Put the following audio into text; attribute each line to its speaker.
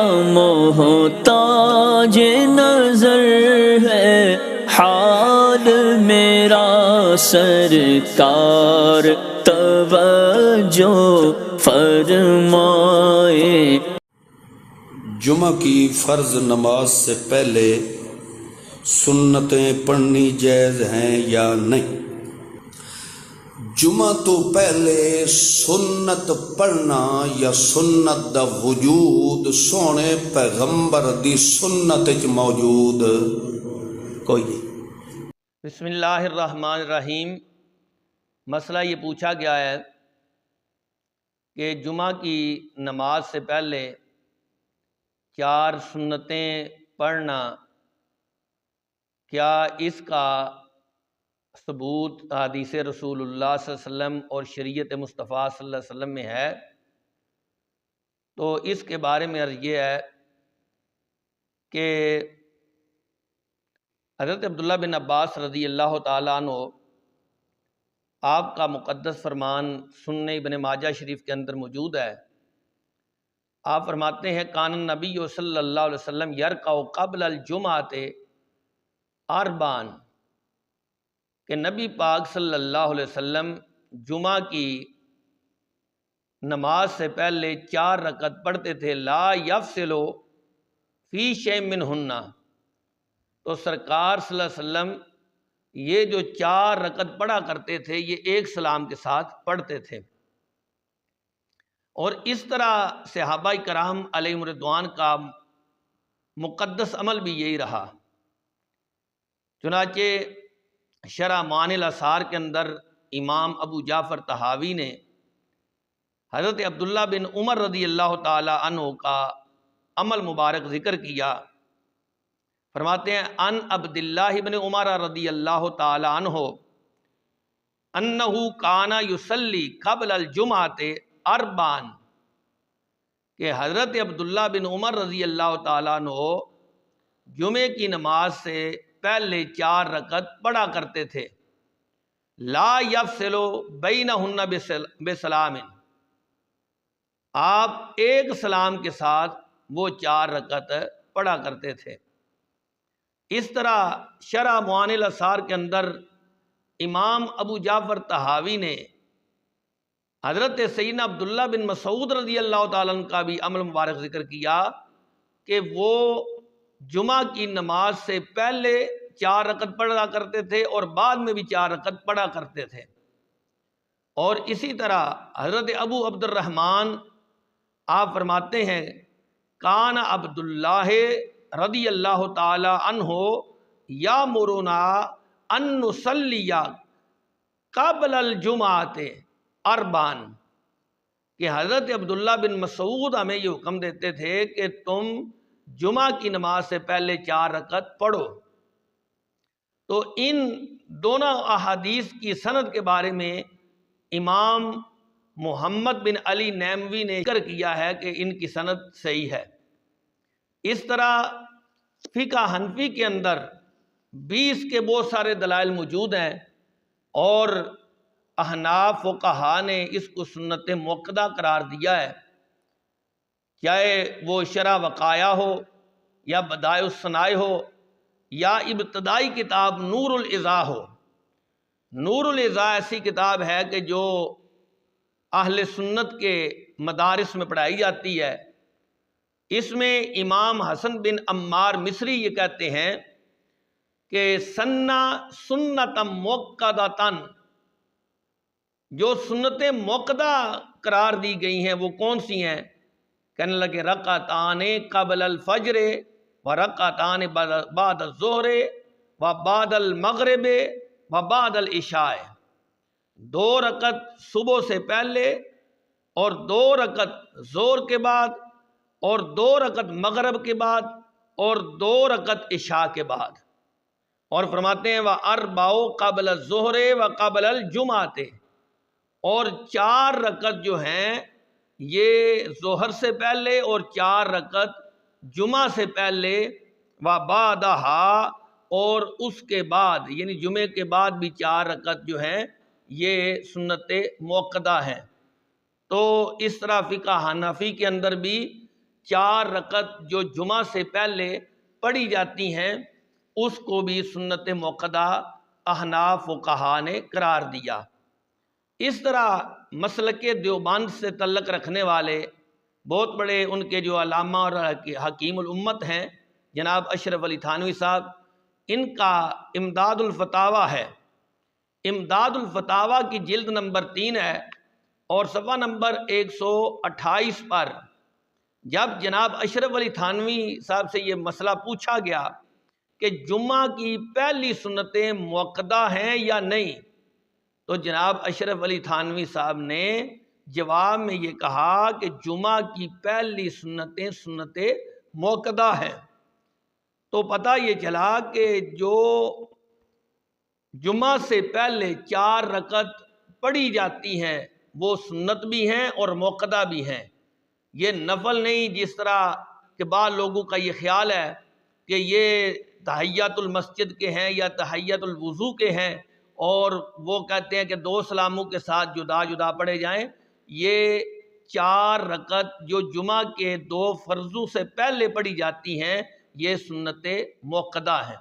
Speaker 1: محتاج نظر ہے حال میرا سرکار توجہ فرمائے۔
Speaker 2: جمعہ کی فرض نماز سے پہلے سنتیں پڑھنی جائز ہیں یا نہیں؟ جمعہ تو پہلے سنت پڑھنا یا سنت دا وجود سونے پیغمبر دی سنت وچ موجود کوئی نہیں۔
Speaker 3: بسم اللہ الرحمن الرحیم۔ مسئلہ یہ پوچھا گیا ہے کہ جمعہ کی نماز سے پہلے 4 سنتیں پڑھنا، کیا اس کا ثبوت حدیث رسول اللہ صلی اللہ علیہ وسلم اور شریعت مصطفیٰ صلی اللہ علیہ وسلم میں ہے؟ تو اس کے بارے میں عرض یہ ہے کہ حضرت عبداللہ بن عباس رضی اللہ تعالیٰ عنہ آپ کا مقدس فرمان سنن ابن ماجہ شریف کے اندر موجود ہے۔ آپ فرماتے ہیں کان النبی صلی اللہ علیہ وسلم یرکع قبل الجمعۃ اربعا، کہ نبی پاک صلی اللہ علیہ وسلم جمعہ کی نماز سے پہلے 4 رکعت پڑھتے تھے، لا یفصل فی شیء منہن۔ تو سرکار صلی اللہ علیہ وسلم یہ جو 4 رکعت پڑھا کرتے تھے یہ ایک سلام کے ساتھ پڑھتے تھے، اور اس طرح صحابہ کرام علیہم رضوان کا مقدس عمل بھی یہی رہا۔ چنانچہ شرح معانی الاثار کے اندر امام ابو جعفر طحاوی نے حضرت عبداللہ بن عمر رضی اللہ تعالی عنہ کا عمل مبارک ذکر کیا۔ فرماتے ہیں ان عبداللہ بن عمر رضی اللہ تعالی عنہ انہ کان یصلی قبل الجمعۃ اربعا، کہ حضرت عبداللہ بن عمر رضی اللہ تعالیٰ عنہ جمعے کی نماز سے پہلے 4 رکعت پڑھا کرتے تھے، لا یفصل بینہن بسلام، آپ ایک سلام کے ساتھ وہ 4 رکعت پڑھا کرتے تھے۔ اس طرح شرح معانی الاثار کے اندر امام ابو جعفر طحاوی نے حضرت سیدنا عبداللہ بن مسعود رضی اللہ تعالیٰ عنہ کا بھی عمل مبارک ذکر کیا کہ وہ جمعہ کی نماز سے پہلے 4 رکعت پڑھا کرتے تھے اور بعد میں بھی 4 رکعت پڑھا کرتے تھے۔ اور اسی طرح حضرت ابو عبد الرحمن آپ فرماتے ہیں کان عبداللہ رضی اللہ تعالی عنہ یامرنا ان نصلی قبل الجمعۃ اربعا، کہ حضرت عبداللہ بن مسعود ہمیں یہ حکم دیتے تھے کہ تم جمعہ کی نماز سے پہلے 4 رکعت پڑھو۔ تو ان دونوں احادیث کی سند کے بارے میں امام محمد بن علی نیموی نے ذکر کیا ہے کہ ان کی سند صحیح ہے۔ اس طرح فقہ حنفی کے اندر 20 کے بہت سارے دلائل موجود ہیں، اور احناف فقہا نے اس کو سنت موقدہ قرار دیا ہے، چاہے وہ شرح وقایا ہو یا بدائع الصنائع ہو یا ابتدائی کتاب نور العزا ہو۔ نور العزا ایسی کتاب ہے کہ جو اہل سنت کے مدارس میں پڑھائی جاتی ہے۔ اس میں امام حسن بن عمار مصری یہ کہتے ہیں کہ سنہ سنتا موقدۃ، جو سنتیں موقدہ قرار دی گئی ہیں وہ کون سی ہیں؟ کہنے لگے رکعتان قبل الفجر و رکعتان بعد الظہر و بعد المغرب و بعد العشاء، 2 رکعت صبح سے پہلے اور 2 رکعت ظہر کے بعد اور 2 رکعت مغرب کے بعد اور 2 رکعت عشاء کے بعد۔ اور فرماتے ہیں وَأَرْبَعُ قَبْلَ الظُّهْرِ وَقَبْلَ الْجُمْعَةِ، اور 4 رکعت جو ہیں یہ ظہر سے پہلے اور 4 رکعت جمعہ سے پہلے، وَبَعْدَهَا، اور اس کے بعد یعنی جمعے کے بعد بھی 4 رکعت جو ہیں یہ سنت موقدہ ہیں۔ تو اس طرح فقہ حنفی کے اندر بھی 4 رکعت جو جمعہ سے پہلے پڑھی جاتی ہیں اس کو بھی سنت موقدہ احناف فقہا نے قرار دیا۔ اس طرح مسلک دیوبند سے تعلق رکھنے والے بہت بڑے ان کے جو علامہ اور حکیم الامت ہیں جناب اشرف علی تھانوی صاحب، ان کا امداد الفتاویٰ ہے۔ امداد الفتاویٰ کی جلد نمبر 3 ہے اور صفحہ نمبر 128 پر جب جناب اشرف علی تھانوی صاحب سے یہ مسئلہ پوچھا گیا کہ جمعہ کی پہلی سنتیں موقدہ ہیں یا نہیں، تو جناب اشرف علی تھانوی صاحب نے جواب میں یہ کہا کہ جمعہ کی پہلی سنتیں موقدہ ہیں۔ تو پتہ یہ چلا کہ جو جمعہ سے پہلے 4 رکعت پڑھی جاتی ہیں وہ سنت بھی ہیں اور موقدہ بھی ہیں، یہ نفل نہیں، جس طرح کہ بعض لوگوں کا یہ خیال ہے کہ یہ تحیات المسجد کے ہیں یا تحیات الوضو کے ہیں اور وہ کہتے ہیں کہ 2 سلاموں کے ساتھ جدا جدا پڑھے جائیں۔ یہ 4 رکعت جو جمعہ کے 2 فرضوں سے پہلے پڑھی جاتی ہیں یہ سنت موقدہ ہیں۔